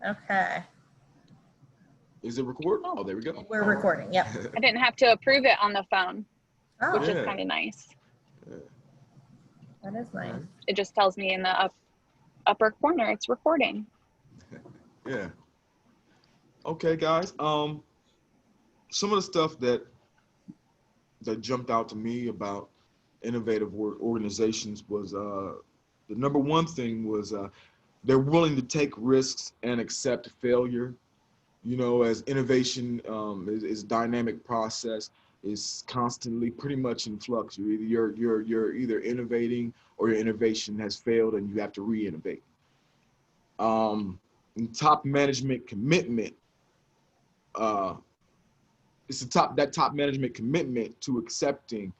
Okay. Is it recording? Oh, there we go. We're recording. Yep. I didn't have to approve it on the phone, Oh, which Yeah. is kind of nice. Yeah. that is nice. Right. It just tells me in the upper corner it's recording. Yeah. Okay, guys. Some of the stuff that jumped out to me about innovative organizations was the number one thing was they're willing to take risks and accept failure. You know, as innovation is a dynamic process, is constantly pretty much in flux. You're either innovating or your innovation has failed and you have to re-innovate. And top management commitment. It's that top management commitment to accepting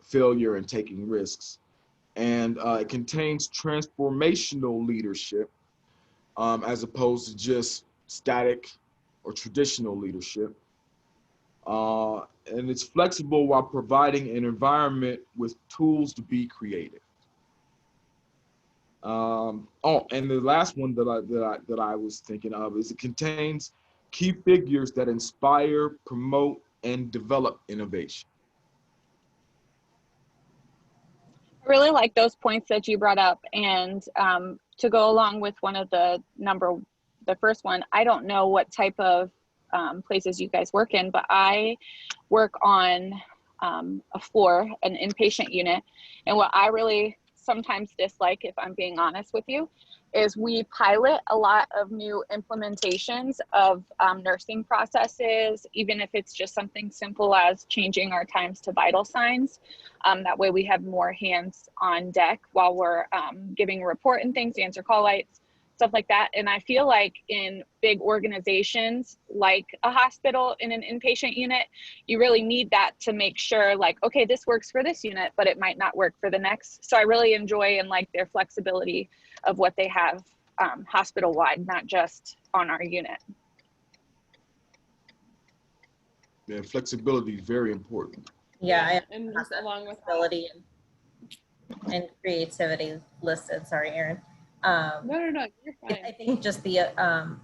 failure and taking risks. And it contains transformational leadership as opposed to just static or traditional leadership. And it's flexible while providing an environment with tools to be creative. And the last one that I was thinking of is it contains key figures that inspire, promote, and develop innovation. I really like those points that you brought up, and to go along with one of the first one, I don't know what type of places you guys work in, but I work on a floor, an inpatient unit, and what I really sometimes dislike, if I'm being honest with you, is we pilot a lot of new implementations of nursing processes, even if it's just something simple as changing our times to vital signs. That way we have more hands on deck while we're giving a report and things, answer call lights, stuff like that. And I feel like in big organizations like a hospital in an inpatient unit, you really need that to make sure like, okay, this works for this unit, but it might not work for the next. So I really enjoy and like their flexibility of what they have hospital-wide, not just on our unit. Yeah, flexibility is very important. Yeah. And just along with flexibility and creativity listed. Sorry, Erin. No, you're fine. I think just the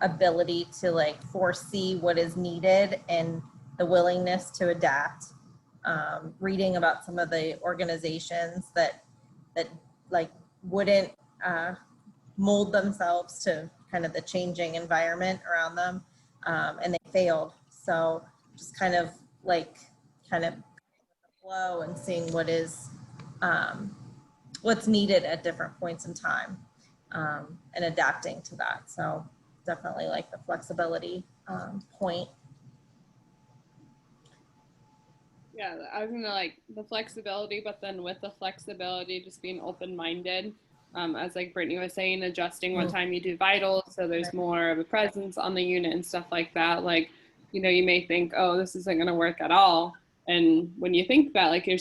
ability to like foresee what is needed and the willingness to adapt. Reading about some of the organizations that like wouldn't mold themselves to kind of the changing environment around them, and they failed. So just kind of flow and seeing what is what's needed at different points in time, and adapting to that. So definitely like the flexibility point. Yeah, I was gonna like the flexibility, but then with the flexibility, just being open-minded. As like Brittany was saying, adjusting what time you do vitals, so there's more of a presence on the unit and stuff like that. Like, you know, you may think, oh, this isn't gonna work at all. And when you think that, like you're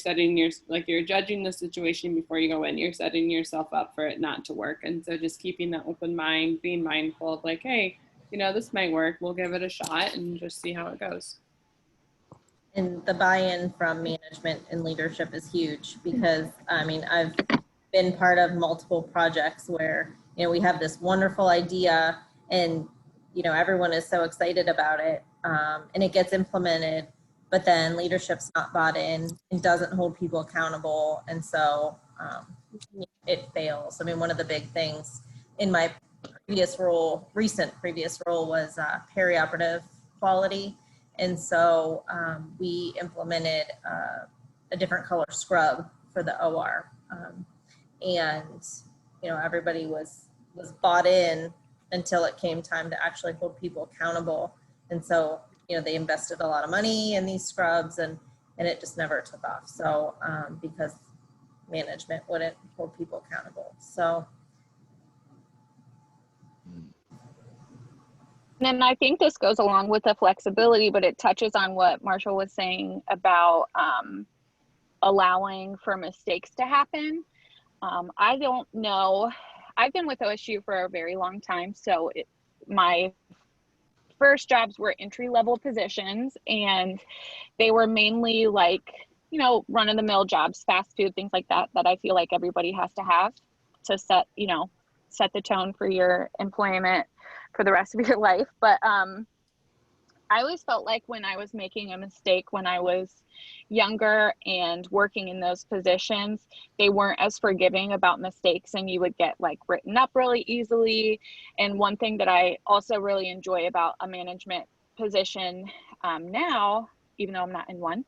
judging the situation before you go in, you're setting yourself up for it not to work. And so just keeping that open mind, being mindful of like, hey, you know, this might work, we'll give it a shot and just see how it goes. And the buy-in from management and leadership is huge because, I mean, I've been part of multiple projects where, you know, we have this wonderful idea and, you know, everyone is so excited about it, and it gets implemented, but then leadership's not bought in and doesn't hold people accountable. And so it fails. I mean, one of the big things in my recent previous role was perioperative quality. And so we implemented a different color scrub for the OR. And, you know, everybody was bought in until it came time to actually hold people accountable. And so, you know, they invested a lot of money in these scrubs and it just never took off. So because management wouldn't hold people accountable. So. And I think this goes along with the flexibility, but it touches on what Marshall was saying about allowing for mistakes to happen. I don't know. I've been with OSU for a very long time. So my first jobs were entry-level positions, and they were mainly like, you know, run-of-the-mill jobs, fast food, things like that, that I feel like everybody has to have to set set the tone for your employment for the rest of your life. But I always felt like when I was making a mistake when I was younger and working in those positions, they weren't as forgiving about mistakes, and you would get like written up really easily. And one thing that I also really enjoy about a management position now, even though I'm not in one,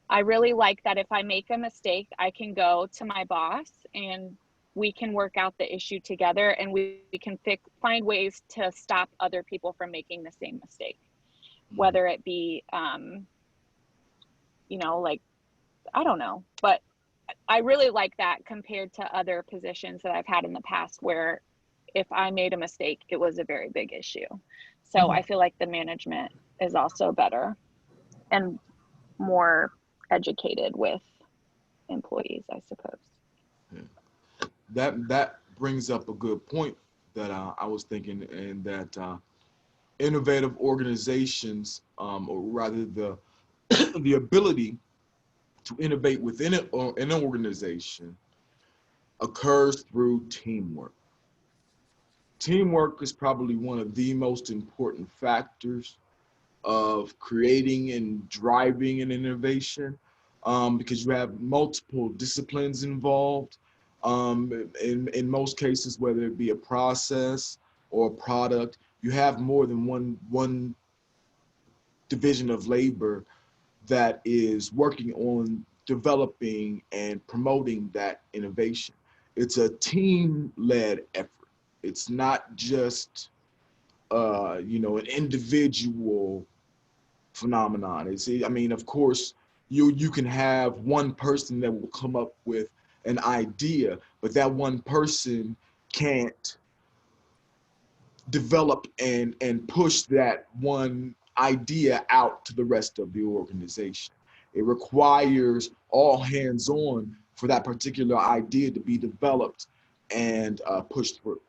I really like that if I make a mistake, I can go to my boss and we can work out the issue together, and we can find ways to stop other people from making the same mistake. Whether it be, you know, like, I don't know, but I really like that compared to other positions that I've had in the past where if I made a mistake, it was a very big issue. So I feel like the management is also better and more educated with employees, I suppose. Yeah. That brings up a good point that I was thinking, and that innovative organizations, or rather the the ability to innovate within it or in an organization, occurs through teamwork. Teamwork is probably one of the most important factors of creating and driving an innovation, because you have multiple disciplines involved. In most cases, whether it be a process or a product, you have more than one division of labor that is working on developing and promoting that innovation. It's a team-led effort. It's not just an individual phenomenon. I mean, of course, you can have one person that will come up with an idea, but that one person can't develop and push that one idea out to the rest of the organization. It requires all hands on for that particular idea to be developed and pushed through.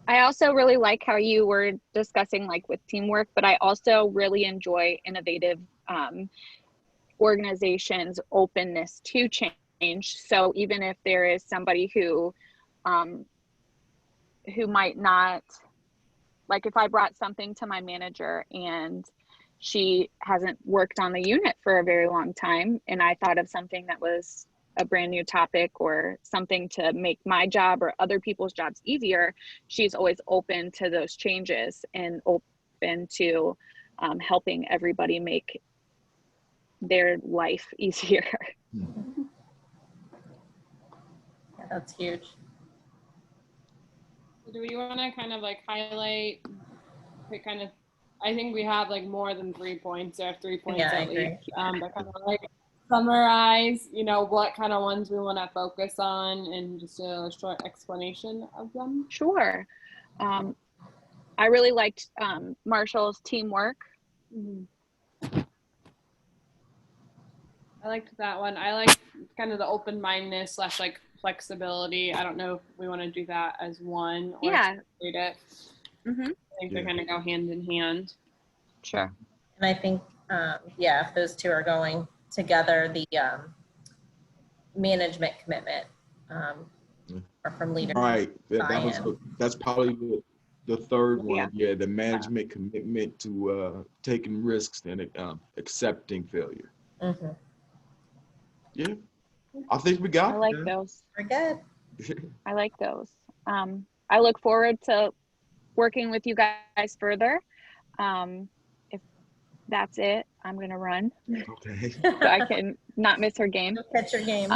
I also really like how you were discussing like with teamwork, but I also really enjoy innovative organizations' openness to change. So even if there is somebody who might not, like if I brought something to my manager and she hasn't worked on the unit for a very long time, and I thought of something that was a brand new topic or something to make my job or other people's jobs easier, she's always open to those changes and open to helping everybody make their life easier. Yeah, that's huge. Do we want to kind of like highlight, I think we have like more than 3 points, or 3 points Yeah, I at agree. least, but kind of like summarize, what kind of ones we want to focus on, and just a short explanation of them. Sure. I really liked Marshall's teamwork. I liked that one. I like kind of the open-mindedness / like flexibility. I don't know if we want to do that as one or separate it. I think they kind of go hand in hand. Sure. And I think, if those two are going together, the management commitment or from leaders. Right. That's probably the third one. Yeah. Yeah, the management commitment to taking risks and accepting failure. Mm-hmm. Yeah, I think we got. I like those. We're good. I like those. I look forward to working with you guys further. If that's it, I'm gonna run Okay. so I can not miss her game. Catch your game.